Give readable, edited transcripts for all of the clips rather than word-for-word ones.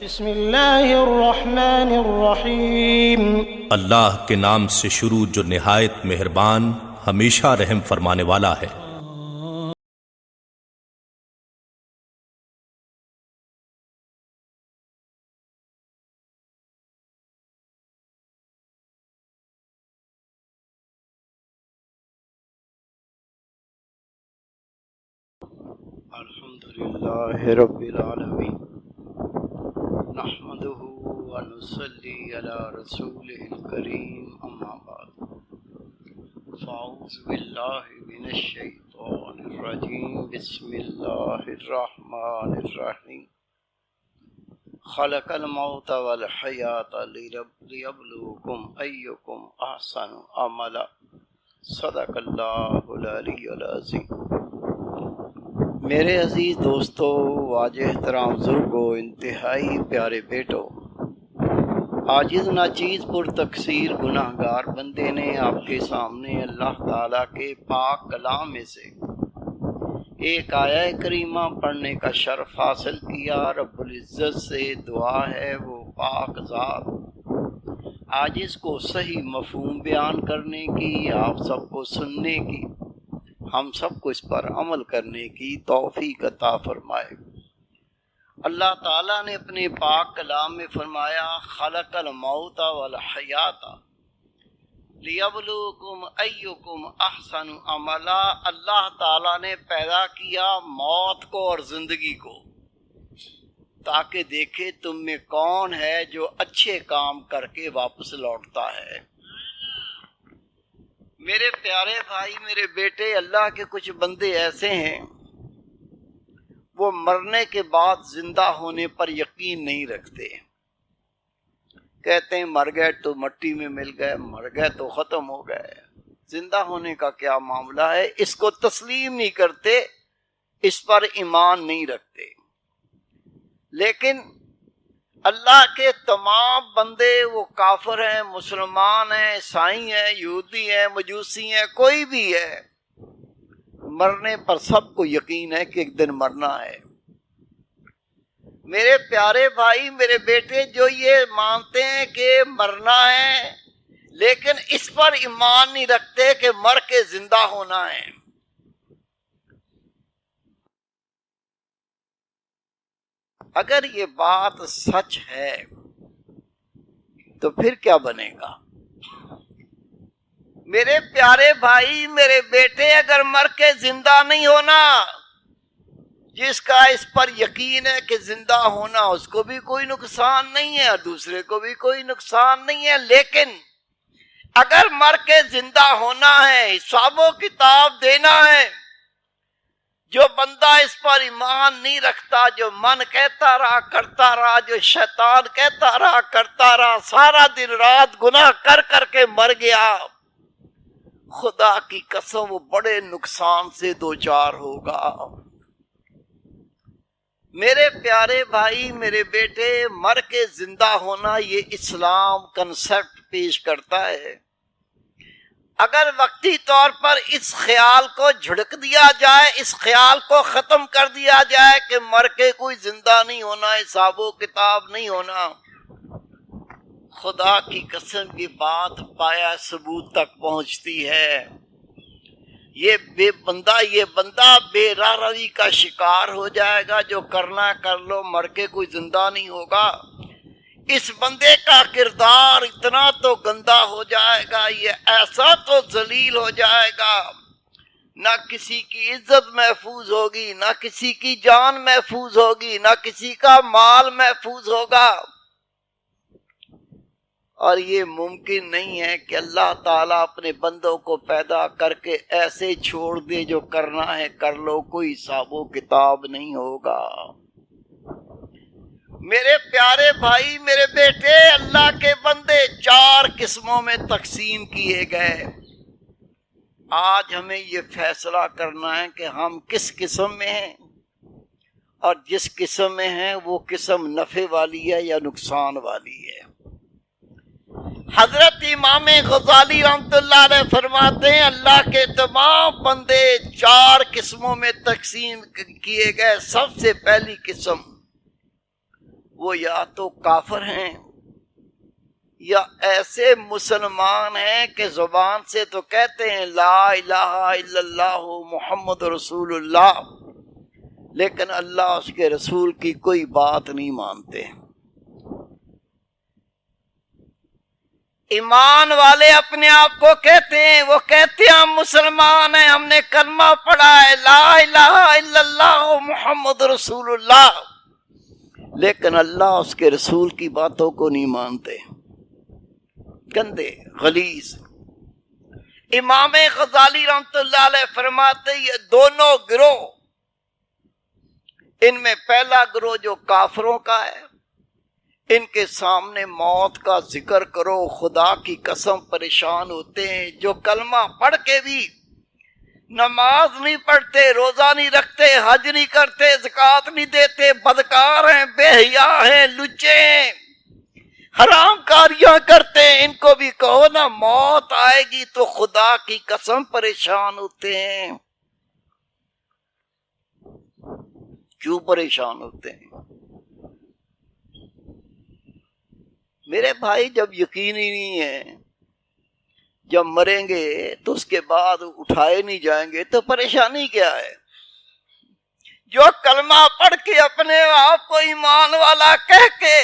بسم اللہ الرحمن الرحیم۔ اللہ کے نام سے شروع جو نہایت مہربان ہمیشہ رحم فرمانے والا ہے۔ الحمدللہ رب العالمین، نحمده ونصلی علی رسولہ الکریم، اما بعد فاعوذ باللہ من الشیطان الرجیم، بسم اللہ الرحمن الرحیم۔ خلق الموت والحیات لیبلوکم ایکم احسن عملا، صدق اللہ العلی العظیم۔ میرے عزیز دوستو، واجہ احترام بزرگو، انتہائی پیارے بیٹو، عاجز ناچیز پر تقصیر گناہگار بندے نے آپ کے سامنے اللہ تعالیٰ کے پاک کلام میں سے ایک آیہ کریمہ پڑھنے کا شرف حاصل کیا۔ رب العزت سے دعا ہے وہ پاک ذات عاجز کو صحیح مفہوم بیان کرنے کی، آپ سب کو سننے کی، ہم سب کو اس پر عمل کرنے کی توفیق عطا فرمائے۔ اللہ تعالیٰ نے اپنے پاک کلام میں فرمایا، خلق الموت والحیات لیبلوکم ایکم احسن عملا۔ اللہ تعالیٰ نے پیدا کیا موت کو اور زندگی کو تاکہ دیکھے تم میں کون ہے جو اچھے کام کر کے واپس لوٹتا ہے۔ میرے پیارے بھائی، میرے بیٹے، اللہ کے کچھ بندے ایسے ہیں وہ مرنے کے بعد زندہ ہونے پر یقین نہیں رکھتے، کہتے ہیں مر گئے تو مٹی میں مل گئے، مر گئے تو ختم ہو گئے، زندہ ہونے کا کیا معاملہ ہے، اس کو تسلیم نہیں کرتے، اس پر ایمان نہیں رکھتے۔ لیکن اللہ کے تمام بندے، وہ کافر ہیں، مسلمان ہیں، عیسائی ہیں، یہودی ہیں، مجوسی ہیں، کوئی بھی ہے، مرنے پر سب کو یقین ہے کہ ایک دن مرنا ہے۔ میرے پیارے بھائی، میرے بیٹے، جو یہ مانتے ہیں کہ مرنا ہے لیکن اس پر ایمان نہیں رکھتے کہ مر کے زندہ ہونا ہے، اگر یہ بات سچ ہے تو پھر کیا بنے گا؟ میرے پیارے بھائی، میرے بیٹے، اگر مر کے زندہ نہیں ہونا، جس کا اس پر یقین ہے کہ زندہ ہونا، اس کو بھی کوئی نقصان نہیں ہے اور دوسرے کو بھی کوئی نقصان نہیں ہے، لیکن اگر مر کے زندہ ہونا ہے، حساب و کتاب دینا ہے، جو بندہ اس پر ایمان نہیں رکھتا، جو من کہتا رہا کرتا رہا، جو شیطان کہتا رہا کرتا رہا، سارا دن رات گناہ کر کر کے مر گیا، خدا کی قسم وہ بڑے نقصان سے دوچار ہوگا۔ میرے پیارے بھائی، میرے بیٹے، مر کے زندہ ہونا یہ اسلام کنسپٹ پیش کرتا ہے۔ اگر وقتی طور پر اس خیال کو جھڑک دیا جائے، اس خیال کو ختم کر دیا جائے کہ مر کے کوئی زندہ نہیں ہونا، حساب و کتاب نہیں ہونا، خدا کی قسم یہ بات پایا ثبوت تک پہنچتی ہے۔ یہ بندہ بے راہ روی کا شکار ہو جائے گا، جو کرنا کر لو، مر کے کوئی زندہ نہیں ہوگا۔ اس بندے کا کردار اتنا تو گندا ہو جائے گا، یہ ایسا تو ذلیل ہو جائے گا، نہ کسی کی عزت محفوظ ہوگی، نہ کسی کی جان محفوظ ہوگی، نہ کسی کا مال محفوظ ہوگا۔ اور یہ ممکن نہیں ہے کہ اللہ تعالیٰ اپنے بندوں کو پیدا کر کے ایسے چھوڑ دے، جو کرنا ہے کر لو، کوئی حساب و کتاب نہیں ہوگا۔ میرے پیارے بھائی، میرے بیٹے، اللہ کے بندے 4 قسموں میں تقسیم کیے گئے۔ آج ہمیں یہ فیصلہ کرنا ہے کہ ہم کس قسم میں ہیں، اور جس قسم میں ہیں وہ قسم نفع والی ہے یا نقصان والی ہے۔ حضرت امام غزالی رحمۃ اللہ علیہ فرماتے ہیں، اللہ کے تمام بندے 4 قسموں میں تقسیم کیے گئے۔ سب سے پہلی قسم وہ یا تو کافر ہیں یا ایسے مسلمان ہیں کہ زبان سے تو کہتے ہیں لا الہ الا اللہ محمد رسول اللہ، لیکن اللہ اس کے رسول کی کوئی بات نہیں مانتے۔ ایمان والے اپنے آپ کو کہتے ہیں، وہ کہتے ہیں ہم مسلمان ہیں، ہم نے کلمہ پڑھا ہے لا الہ الا اللہ محمد رسول اللہ، لیکن اللہ اس کے رسول کی باتوں کو نہیں مانتے۔ گندے غلیظ۔ امام غزالی رحمۃ اللہ علیہ فرماتے یہ دونوں گروہ، ان میں پہلا گروہ جو کافروں کا ہے، ان کے سامنے موت کا ذکر کرو خدا کی قسم پریشان ہوتے ہیں، جو کلمہ پڑھ کے بھی نماز نہیں پڑھتے، روزہ نہیں رکھتے، حج نہیں کرتے، زکوٰۃ نہیں دیتے، بدکار ہیں، بے حیا ہیں، لچے ہیں، حرام کاریاں کرتے ہیں، ان کو بھی کہو نا موت آئے گی تو خدا کی قسم پریشان ہوتے ہیں۔ کیوں پریشان ہوتے ہیں؟ میرے بھائی جب یقین ہی نہیں ہے، جب مریں گے تو اس کے بعد اٹھائے نہیں جائیں گے تو پریشانی کیا ہے؟ جو کلمہ پڑھ کے اپنے آپ کو ایمان والا کہہ کے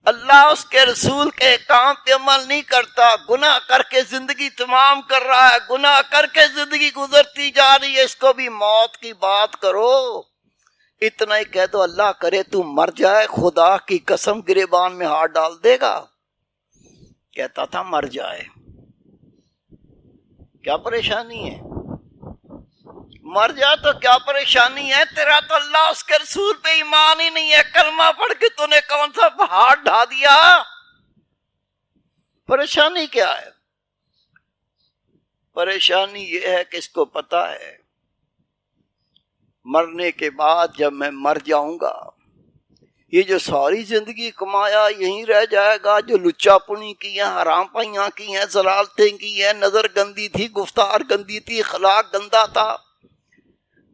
اللہ اس کے رسول کے کام پہ عمل نہیں کرتا، گناہ کر کے زندگی تمام کر رہا ہے، گناہ کر کے زندگی گزرتی جا رہی ہے، اس کو بھی موت کی بات کرو۔ اتنا ہی کہہ دو اللہ کرے تو مر جائے، خدا کی قسم گریبان میں ہاتھ ڈال دے گا۔ کہتا تھا مر جائے، کیا پریشانی ہے؟ مر جائے تو کیا پریشانی ہے؟ تیرا تو اللہ اس کے رسول پہ ایمان ہی نہیں ہے، کلمہ پڑھ کے تو نے کون سا ہاتھ ڈھا دیا؟ پریشانی کیا ہے؟ پریشانی یہ ہے کہ اس کو پتا ہے مرنے کے بعد جب میں مر جاؤں گا، یہ جو ساری زندگی کمایا یہیں رہ جائے گا، جو لچا پنی کی ہیں، حرام پائیاں کی ہیں، ضلالتیں کی ہیں، نظر گندی تھی، گفتار گندی تھی، اخلاق گندا تھا،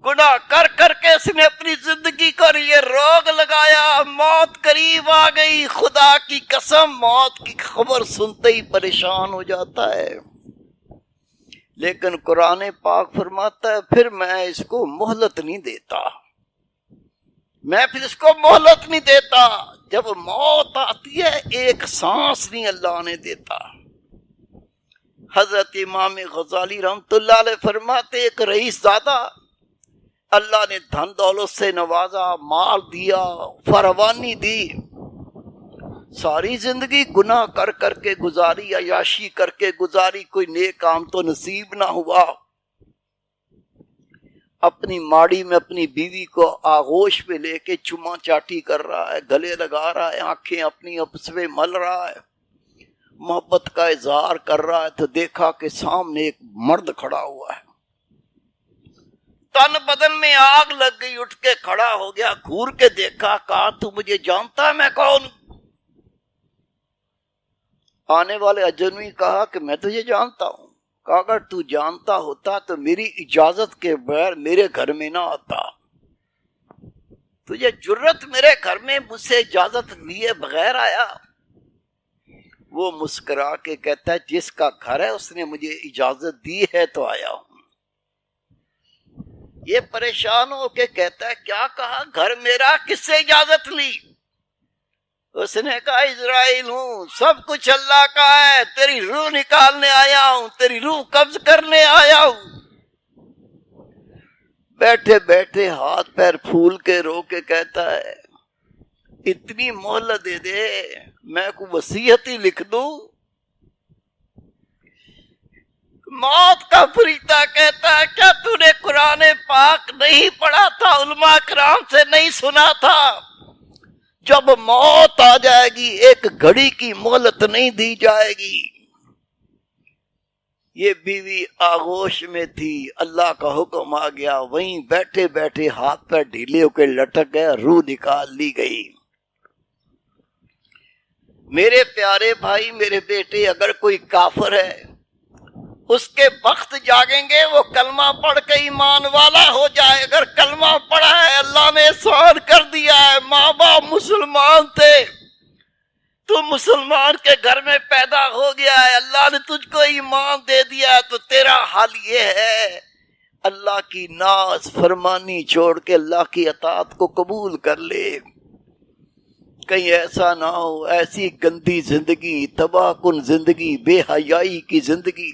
گناہ کر کر کے اس نے اپنی زندگی کو یہ روگ لگایا، موت قریب آ گئی، خدا کی قسم موت کی خبر سنتے ہی پریشان ہو جاتا ہے۔ لیکن قرآن پاک فرماتا ہے پھر میں اس کو مہلت نہیں دیتا، میں پھر اس کو مہلت نہیں دیتا۔ جب موت آتی ہے ایک سانس نہیں اللہ نے دیتا۔ حضرت امام غزالی رحمۃ اللہ علیہ فرماتے ایک رئیس زادہ، اللہ نے دھن دولت سے نوازا، مال دیا، فراوانی دی، ساری زندگی گناہ کر کر کے گزاری، عیاشی کر کے گزاری، کوئی نیک کام تو نصیب نہ ہوا۔ اپنی ماڑی میں اپنی بیوی کو آغوش پہ لے کے چما چاٹی کر رہا ہے، گلے لگا رہا ہے، آنکھیں اپنی آپس میں مل رہا ہے، محبت کا اظہار کر رہا ہے، تو دیکھا کہ سامنے ایک مرد کھڑا ہوا ہے، تن بدن میں آگ لگ گئی، اٹھ کے کھڑا ہو گیا، گھور کے دیکھا، کہا تو مجھے جانتا ہے میں کون؟ آنے والے اجنبی کہا کہ میں تجھے جانتا ہوں۔ کہا اگر تو جانتا ہوتا تو میری اجازت کے بغیر میرے گھر میں نہ آتا، تجھے جرت میرے گھر میں مجھ سے اجازت لیے بغیر آیا؟ وہ مسکرا کے کہتا ہے جس کا گھر ہے اس نے مجھے اجازت دی ہے تو آیا ہوں۔ یہ پریشان ہو کے کہتا ہے کیا کہا؟ گھر میرا، کس سے اجازت لی؟ اس نے کہا اسرائیل ہوں، سب کچھ اللہ کا ہے، تیری روح نکالنے آیا ہوں، تیری روح قبض کرنے آیا ہوں۔ بیٹھے بیٹھے ہاتھ پیر پھول کے رو کے کہتا ہے اتنی مہلت دے دے، میں کو وصیت ہی لکھ دوں۔ موت کا فریتا کہتا ہے کیا تو نے قرآن پاک نہیں پڑھا تھا، علماء کرام سے نہیں سنا تھا؟ جب موت آ جائے گی ایک گھڑی کی مہلت نہیں دی جائے گی۔ یہ بیوی آغوش میں تھی، اللہ کا حکم آ گیا، وہیں بیٹھے بیٹھے ہاتھ پیر ڈھیلے ہو کے لٹک گئے، روح نکال لی گئی۔ میرے پیارے بھائی، میرے بیٹے، اگر کوئی کافر ہے اس کے وقت جاگیں گے، وہ کلمہ پڑھ کے ایمان والا ہو جائے۔ اگر کلمہ پڑھا ہے، اللہ نے احسان کر دیا ہے، ہے، ماں باپ مسلمان تھے، تو مسلمان کے گھر میں پیدا ہو گیا ہے، اللہ نے تجھ کو ایمان دے دیا ہے، تو تیرا حال یہ ہے اللہ کی ناز فرمانی چھوڑ کے اللہ کی اطاعت کو قبول کر لے۔ کہیں ایسا نہ ہو ایسی گندی زندگی، تباہ کن زندگی، بے حیائی کی زندگی،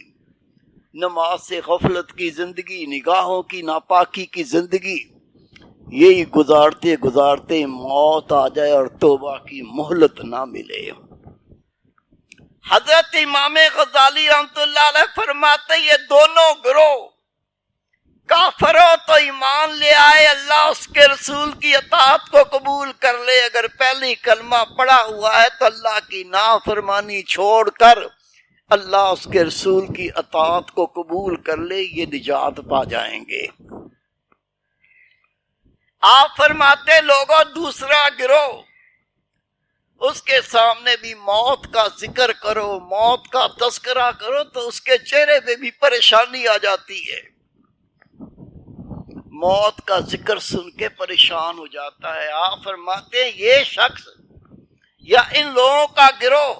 نماز سے غفلت کی زندگی، نگاہوں کی ناپاکی کی زندگی، یہی گزارتے گزارتے موت آ جائے اور توبہ کی مہلت نہ ملے۔ حضرت امام غزالی رحمۃ اللہ علیہ فرماتے یہ دونوں گروہ، کافر ہو تو ایمان لے آئے، اللہ اس کے رسول کی اطاعت کو قبول کر لے، اگر پہلی کلمہ پڑا ہوا ہے تو اللہ کی نافرمانی چھوڑ کر اللہ اس کے رسول کی اطاعت کو قبول کر لے، یہ نجات پا جائیں گے۔ آپ فرماتے لوگوں دوسرا گروہ، اس کے سامنے بھی موت کا ذکر کرو، موت کا تذکرہ کرو تو اس کے چہرے پہ بھی پریشانی آ جاتی ہے، موت کا ذکر سن کے پریشان ہو جاتا ہے۔ آپ فرماتے ہیں یہ شخص یا ان لوگوں کا گروہ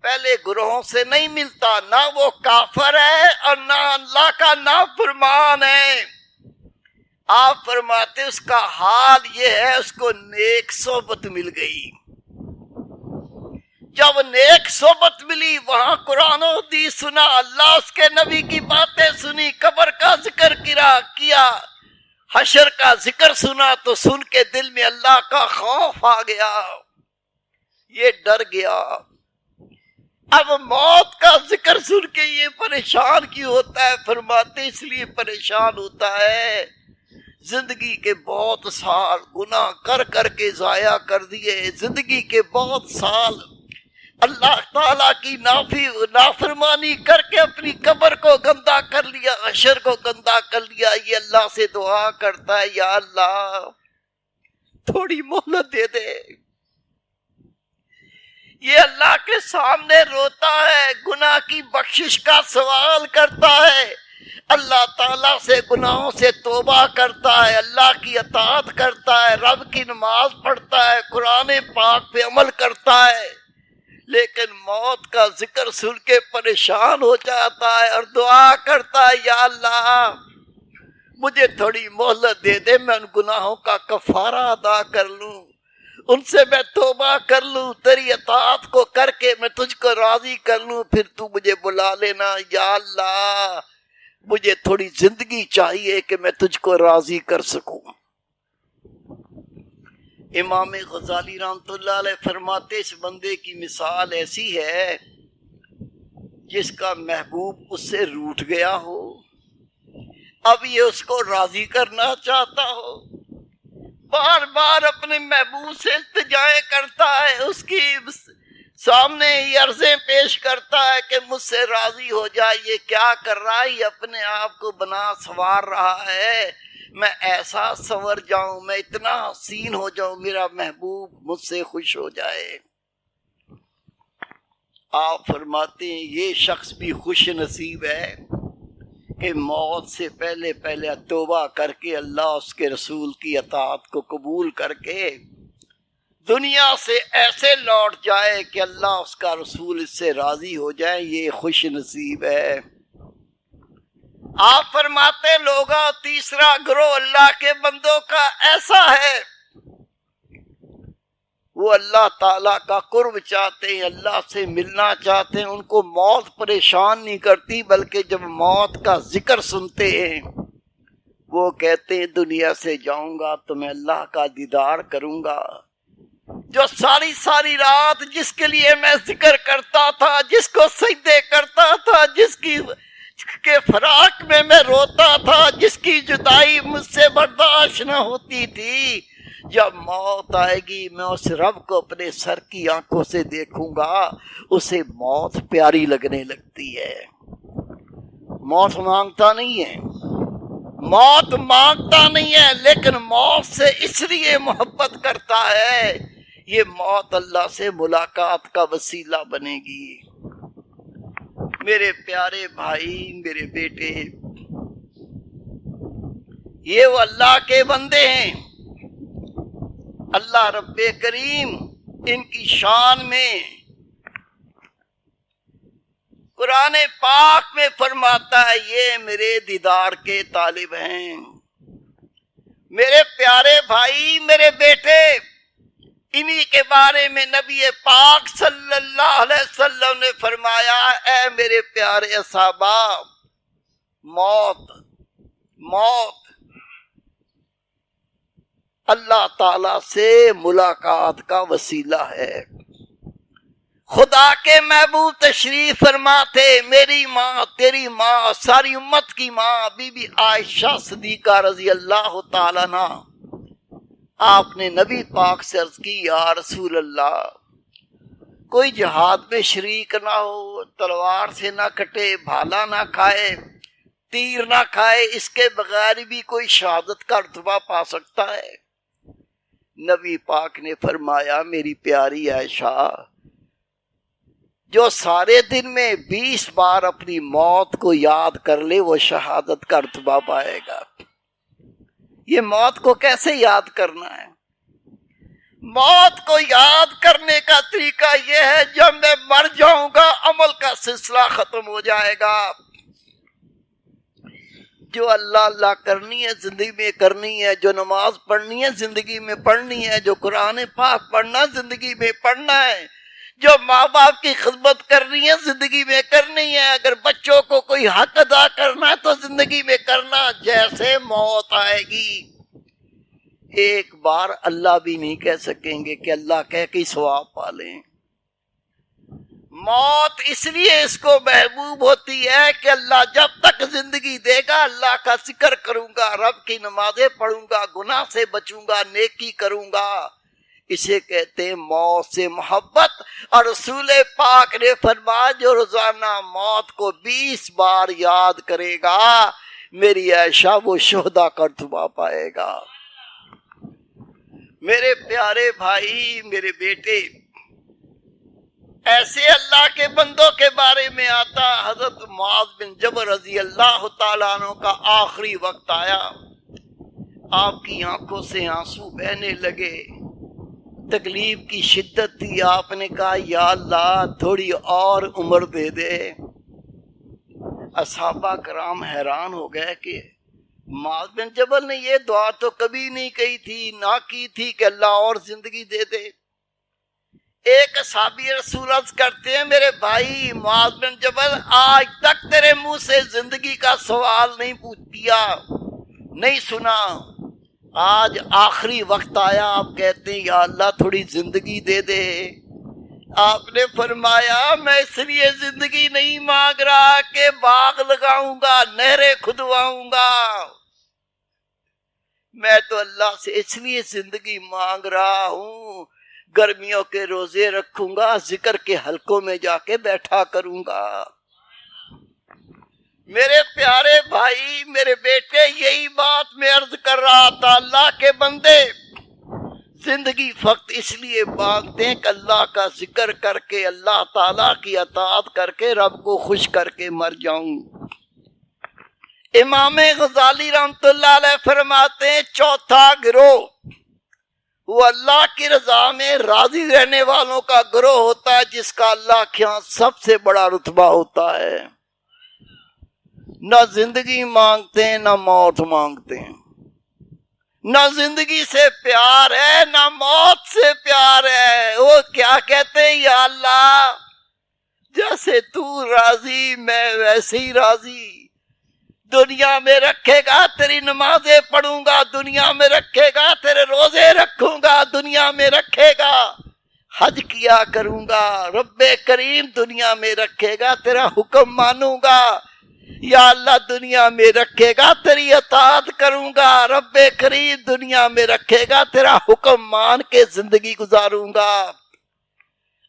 پہلے گروہوں سے نہیں ملتا، نہ وہ کافر ہے اور نہ اللہ کا نافرمان ہے۔ آپ فرماتے اس کا حال یہ ہے اس کو نیک صحبت مل گئی، جب نیک صحبت ملی وہاں قرآن و حدیث سنا، اللہ اس کے نبی کی باتیں سنی، قبر کا ذکر کیا، حشر کا ذکر سنا، تو سن کے دل میں اللہ کا خوف آ گیا، یہ ڈر گیا۔ اب موت کا ذکر سن کے یہ پریشان کیوں ہوتا ہے؟ فرماتے اس لیے پریشان ہوتا ہے زندگی کے بہت سال گناہ کر کر کے ضائع کر دیے، زندگی کے بہت سال اللہ تعالیٰ کی نافرمانی کر کے اپنی قبر کو گندا کر لیا، حشر کو گندا کر لیا۔ یہ اللہ سے دعا کرتا ہے یا اللہ تھوڑی مہلت دے دے، یہ اللہ کے سامنے روتا ہے، گناہ کی بخشش کا سوال کرتا ہے، اللہ تعالیٰ سے گناہوں سے توبہ کرتا ہے، اللہ کی اطاعت کرتا ہے، رب کی نماز پڑھتا ہے، قرآن پاک پہ عمل کرتا ہے، لیکن موت کا ذکر سن کے پریشان ہو جاتا ہے اور دعا کرتا ہے یا اللہ مجھے تھوڑی مہلت دے دے، میں ان گناہوں کا کفارہ ادا کر لوں، ان سے میں توبہ کر لوں، تیری اطاعت کو کر کے میں تجھ کو راضی کر لوں، پھر تو مجھے بلا لینا۔ یا اللہ مجھے تھوڑی زندگی چاہیے کہ میں تجھ کو راضی کر سکوں۔ امام غزالی رحمۃ اللہ علیہ فرماتے اس بندے کی مثال ایسی ہے جس کا محبوب اس سے روٹھ گیا ہو، اب یہ اس کو راضی کرنا چاہتا ہو، بار بار اپنے محبوب سے التجائیں کرتا ہے، اس کی سامنے یہ عرضیں پیش کرتا ہے کہ مجھ سے راضی ہو جائے، یہ کیا کر رہا ہے؟ یہ اپنے آپ کو بنا سنوار رہا ہے، میں ایسا سنور جاؤں، میں اتنا حسین ہو جاؤں، میرا محبوب مجھ سے خوش ہو جائے۔ آپ فرماتے ہیں یہ شخص بھی خوش نصیب ہے کہ موت سے پہلے پہلے توبہ کر کے اللہ اس کے رسول کی اطاعت کو قبول کر کے دنیا سے ایسے لوٹ جائے کہ اللہ اس کا رسول اس سے راضی ہو جائے، یہ خوش نصیب ہے۔ آپ فرماتے لوگوں تیسرا گروہ اللہ کے بندوں کا ایسا ہے، وہ اللہ تعالیٰ کا قرب چاہتے ہیں، اللہ سے ملنا چاہتے ہیں، ان کو موت پریشان نہیں کرتی، بلکہ جب موت کا ذکر سنتے ہیں وہ کہتے ہیں دنیا سے جاؤں گا تو میں اللہ کا دیدار کروں گا۔ جو ساری ساری رات جس کے لیے میں ذکر کرتا تھا، جس کو سجدے کرتا تھا، جس کی کے فراق میں روتا تھا، جس کی جدائی مجھ سے برداشت نہ ہوتی تھی، جب موت آئے گی میں اس رب کو اپنے سر کی آنکھوں سے دیکھوں گا، اسے موت پیاری لگنے لگتی ہے۔ موت مانگتا نہیں ہے، موت مانگتا نہیں ہے، لیکن موت سے اس لیے محبت کرتا ہے یہ موت اللہ سے ملاقات کا وسیلہ بنے گی۔ میرے پیارے بھائی، میرے بیٹے، یہ وہ اللہ کے بندے ہیں، اللہ رب کریم ان کی شان میں قرآن پاک میں فرماتا ہے یہ میرے دیدار کے طالب ہیں، میرے پیارے بھائی، میرے بیٹے۔ انہی کے بارے میں نبی پاک صلی اللہ علیہ وسلم نے فرمایا، اے میرے پیارے صحابہ، موت اللہ تعالی سے ملاقات کا وسیلہ ہے۔ خدا کے محبوب تشریف فرما تھے، میری ماں، تیری ماں، ساری امت کی ماں بی بی عائشہ صدیقہ رضی اللہ تعالیٰ عنہا، آپ نے نبی پاک سے عرض کی، یا رسول اللہ، کوئی جہاد میں شریک نہ ہو، تلوار سے نہ کٹے، بھالا نہ کھائے، تیر نہ کھائے، اس کے بغیر بھی کوئی شہادت کا رتبہ پا سکتا ہے؟ نبی پاک نے فرمایا، میری پیاری عائشہ، جو سارے دن میں 20 بار اپنی موت کو یاد کر لے وہ شہادت کا رتبہ پائے گا۔ یہ موت کو کیسے یاد کرنا ہے؟ موت کو یاد کرنے کا طریقہ یہ ہے، جب میں مر جاؤں گا عمل کا سلسلہ ختم ہو جائے گا۔ جو اللہ کرنی ہے زندگی میں کرنی ہے، جو نماز پڑھنی ہے زندگی میں پڑھنی ہے، جو قرآن پاک پڑھنا زندگی میں پڑھنا ہے، جو ماں باپ کی خدمت کرنی ہے زندگی میں کرنی ہے، اگر بچوں کو کوئی حق ادا کرنا ہے تو زندگی میں کرنا۔ جیسے موت آئے گی ایک بار اللہ بھی نہیں کہہ سکیں گے کہ اللہ کہہ کے ثواب پالیں۔ موت اس لیے اس کو محبوب ہوتی ہے کہ اللہ جب تک زندگی دے گا اللہ کا ذکر کروں گا، رب کی نمازیں پڑھوں گا، گناہ سے بچوں گا، نیکی کروں گا، اسے کہتے ہیں موت سے محبت۔ اور رسول پاک نے فرمایا، جو روزانہ موت کو 20 بار یاد کرے گا میری عائشہ وہ شہداء کا رتبہ پائے گا۔ میرے پیارے بھائی، میرے بیٹے، ایسے اللہ کے بندوں کے بارے میں آتا، حضرت معاذ بن جبل رضی اللہ تعالیٰ عنہ کا آخری وقت آیا، آپ کی آنکھوں سے آنسو بہنے لگے، تکلیف کی شدت تھی، آپ نے کہا یا اللہ تھوڑی اور عمر دے دے۔ اصحابہ کرام حیران ہو گئے کہ معاذ بن جبل نے یہ دعا تو کبھی نہیں کہی تھی، نہ کی تھی کہ اللہ اور زندگی دے دے۔ ایک صحابی رسول عرض کرتے ہیں، میرے بھائی معاذ بن جبل، آج تک تیرے منہ سے زندگی کا سوال نہیں کیا، نہیں سنا، آج آخری وقت آیا، آپ کہتے ہیں یا اللہ تھوڑی زندگی دے دے۔ آپ نے فرمایا میں اس لیے زندگی نہیں مانگ رہا کہ باغ لگاؤں گا، نہریں کھدواؤں گا، میں تو اللہ سے اس لیے زندگی مانگ رہا ہوں، گرمیوں کے روزے رکھوں گا، ذکر کے حلقوں میں جا کے بیٹھا کروں گا۔ میرے پیارے بھائی، میرے بیٹے، یہی بات میں عرض کر رہا تھا، اللہ کے بندے زندگی فقط اس لیے مانگتے ہیں کہ اللہ کا ذکر کر کے، اللہ تعالیٰ کی اطاعت کر کے، رب کو خوش کر کے مر جاؤں۔ امام غزالی رحمۃ اللہ علیہ فرماتے ہیں، چوتھا گروہ وہ اللہ کی رضا میں راضی رہنے والوں کا گروہ ہوتا ہے، جس کا اللہ کے ہاں سب سے بڑا رتبہ ہوتا ہے۔ نہ زندگی مانگتے ہیں، نہ موت مانگتے ہیں، نہ زندگی سے پیار ہے، نہ موت سے پیار ہے۔ وہ کیا کہتے ہیں، یا اللہ جیسے تو راضی میں ویسے ہی راضی، دنیا میں رکھے گا تیری نمازیں پڑھوں گا، دنیا میں رکھے گا تیرے روزے رکھوں گا، دنیا میں رکھے گا حج کیا کروں گا، رب کریم دنیا میں رکھے گا تیرا حکم مانوں گا، یا اللہ دنیا میں رکھے گا تیری اطاعت کروں گا، رب کریم دنیا میں رکھے گا تیرا حکم مان کے زندگی گزاروں گا۔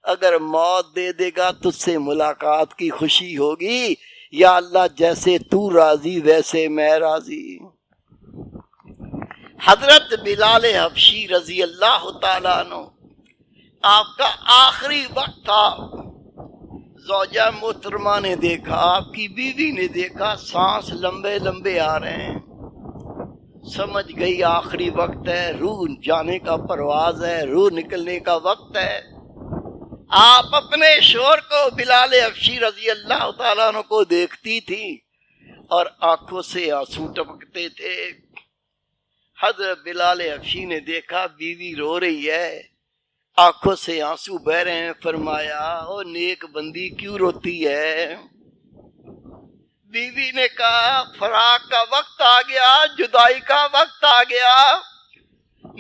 اگر موت دے دے گا تجھ سے ملاقات کی خوشی ہوگی، یا اللہ جیسے تو راضی ویسے میں راضی۔ حضرت بلال حبشی رضی اللہ تعالیٰ عنہ، آپ کا آخری وقت تھا، زوجہ محترمہ نے دیکھا، آپ کی بیوی نے دیکھا، سانس لمبے لمبے آ رہے ہیں، سمجھ گئی آخری وقت ہے، روح جانے کا پرواز ہے، روح نکلنے کا وقت ہے۔ آپ اپنے شور کو بلال حبشی رضی اللہ تعالیٰ عنہ کو دیکھتی تھی اور آنکھوں سے آنسو ٹپکتے تھے۔ حضرت بلال حبشی نے دیکھا بیوی رو رہی ہے، آنکھوں سے آنسو بہ رہے ہیں، فرمایا او نیک بندی کیوں روتی ہے؟ بیوی نے کہا فراق کا وقت آ گیا، جدائی کا وقت آ گیا،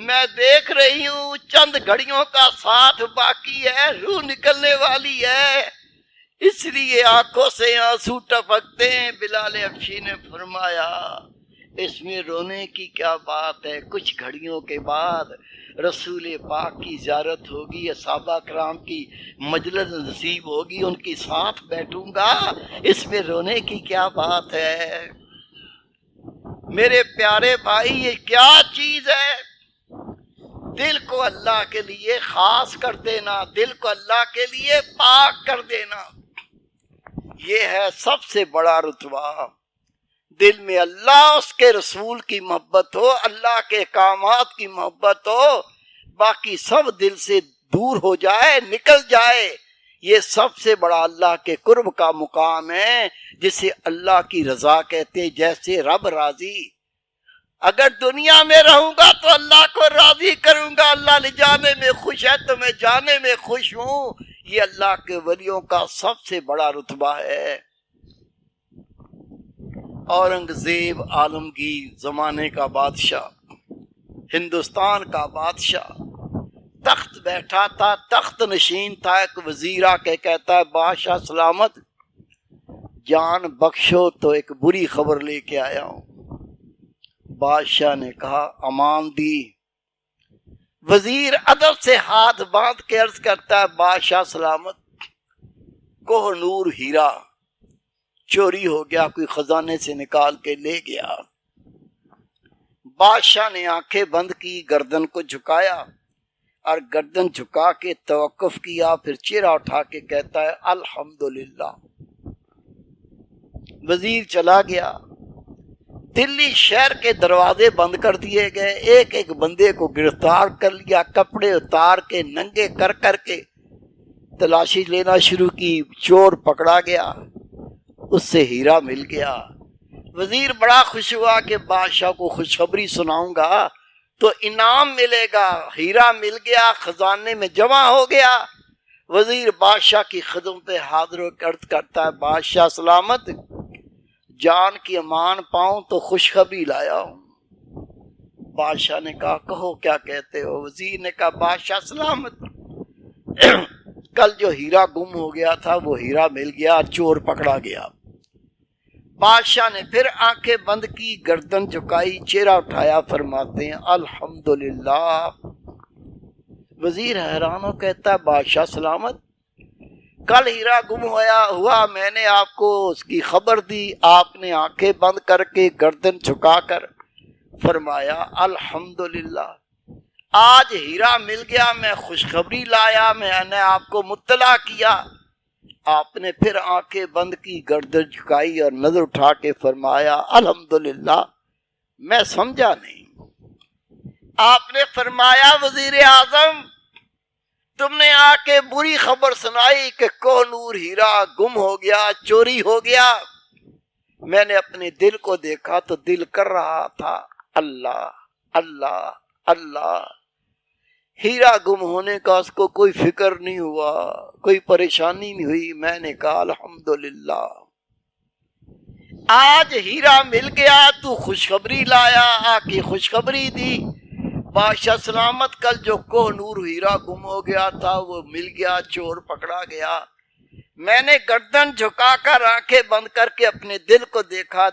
میں دیکھ رہی ہوں چند گھڑیوں کا ساتھ باقی ہے، روح نکلنے والی ہے، اس لیے آنکھوں سے آنسو ٹپکتے ہیں۔ بلال حبشی نے فرمایا اس میں رونے کی کیا بات ہے، کچھ گھڑیوں کے بعد رسول پاک کی زیارت ہوگی، صحابہ کرام کی مجلس نصیب ہوگی، ان کے ساتھ بیٹھوں گا، اس میں رونے کی کیا بات ہے؟ میرے پیارے بھائی یہ کیا چیز ہے؟ دل کو اللہ کے لیے خاص کر دینا، دل کو اللہ کے لیے پاک کر دینا، یہ ہے سب سے بڑا رتبہ۔ دل میں اللہ اس کے رسول کی محبت ہو، اللہ کے احکامات کی محبت ہو، باقی سب دل سے دور ہو جائے، نکل جائے، یہ سب سے بڑا اللہ کے قرب کا مقام ہے، جسے اللہ کی رضا کہتے ہیں۔ جیسے رب راضی، اگر دنیا میں رہوں گا تو اللہ کو راضی کروں گا، اللہ لے جانے میں خوش ہے تو میں جانے میں خوش ہوں، یہ اللہ کے ولیوں کا سب سے بڑا رتبہ ہے۔ اورنگزیب عالمگیر زمانے کا بادشاہ، ہندوستان کا بادشاہ، تخت بیٹھا تھا، تخت نشین تھا، ایک وزیر آ کے کہتا ہے بادشاہ سلامت، جان بخشو تو ایک بری خبر لے کے آیا ہوں۔ بادشاہ نے کہا امان دی۔ وزیر ادب سے ہاتھ باندھ کے عرض کرتا ہے بادشاہ سلامت، کوہ نور ہیرا چوری ہو گیا، کوئی خزانے سے نکال کے لے گیا۔ بادشاہ نے آنکھیں بند کی، گردن کو جھکایا اور گردن جھکا کے توقف کیا، پھر چہرہ اٹھا کے کہتا ہے الحمدللہ۔ وزیر چلا گیا۔ دلی شہر کے دروازے بند کر دیے گئے، ایک ایک بندے کو گرفتار کر لیا، کپڑے اتار کے ننگے کر کر کے تلاشی لینا شروع کی، چور پکڑا گیا، اس سے ہیرا مل گیا۔ وزیر بڑا خوش ہوا کہ بادشاہ کو خوشخبری سناؤں گا تو انعام ملے گا، ہیرا مل گیا، خزانے میں جمع ہو گیا۔ وزیر بادشاہ کی خدمت پہ حاضر و عرض کرتا ہے بادشاہ سلامت، جان کی امان پاؤں تو خوشخبری لایا ہوں۔ بادشاہ نے کہا کہو کیا کہتے ہو؟ وزیر نے کہا بادشاہ سلامت، کل جو ہیرا گم ہو گیا تھا وہ ہیرا مل گیا، چور پکڑا گیا۔ بادشاہ نے پھر آنکھیں بند کی، گردن جھکائی، چہرہ اٹھایا، فرماتے ہیں الحمدللہ۔ وزیر حیران ہو کہتا ہے بادشاہ سلامت، کل ہیرا گم ہوا، میں نے آپ کو اس کی خبر دی، آپ نے آنکھیں بند کر کے گردن جھکا کر فرمایا الحمدللہ۔ آج ہیرا مل گیا، میں خوشخبری لایا، میں نے آپ کو مطلع کیا۔ آپ نے پھر آنکھیں بند کی، گردن جھکائی اور نظر اٹھا کے فرمایا الحمدللہ۔ میں سمجھا نہیں۔ آپ نے فرمایا وزیر اعظم، تم نے آ کے بری خبر سنائی کہ کوہ نور ہیرا گم ہو گیا، چوری ہو گیا۔ میں نے اپنے دل کو دیکھا تو دل کر رہا تھا اللہ اللہ اللہ۔ ہیرا گم ہونے کا اس کو کوئی فکر نہیں ہوا، کوئی پریشانی نہیں ہوئی۔ میں نے کہا الحمدللہ، آج ہیرا مل گیا، تو خوشخبری لایا، آ کے خوشخبری دی۔ بادشاہ سلامت، کل جو کوہ نور ہیرا گم ہو گیا تھا وہ مل گیا، چور پکڑا گیا۔ میں نے گردن جھکا کر آنکھیں بند کر کے اپنے دل کو دیکھا،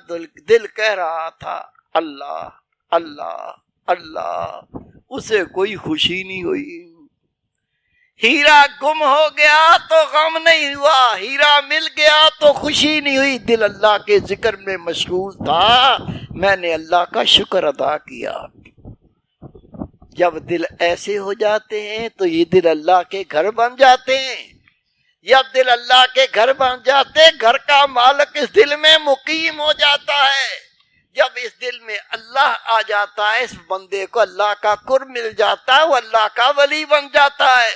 دل کہہ رہا تھا اللہ اللہ اللہ۔ اسے کوئی خوشی نہیں ہوئی۔ ہیرا گم ہو گیا تو غم نہیں ہوا، ہیرا مل گیا تو خوشی نہیں ہوئی، دل اللہ کے ذکر میں مشغول تھا، میں نے اللہ کا شکر ادا کیا۔ جب دل ایسے ہو جاتے ہیں تو یہ دل اللہ کے گھر بن جاتے ہیں۔ جب دل اللہ کے گھر بن جاتے، گھر کا مالک اس دل میں مقیم ہو جاتا ہے۔ جب اس دل میں اللہ آ جاتا ہے، اس بندے کو اللہ کا قرب مل جاتا ہے، وہ اللہ کا ولی بن جاتا ہے۔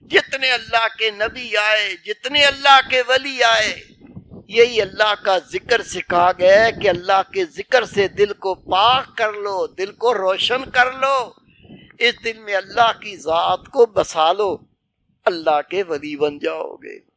جتنے اللہ کے نبی آئے، جتنے اللہ کے ولی آئے، یہی اللہ کا ذکر سکھا گیا ہے کہ اللہ کے ذکر سے دل کو پاک کر لو، دل کو روشن کر لو، اس دل میں اللہ کی ذات کو بسا لو، اللہ کے ولی بن جاؤ گے۔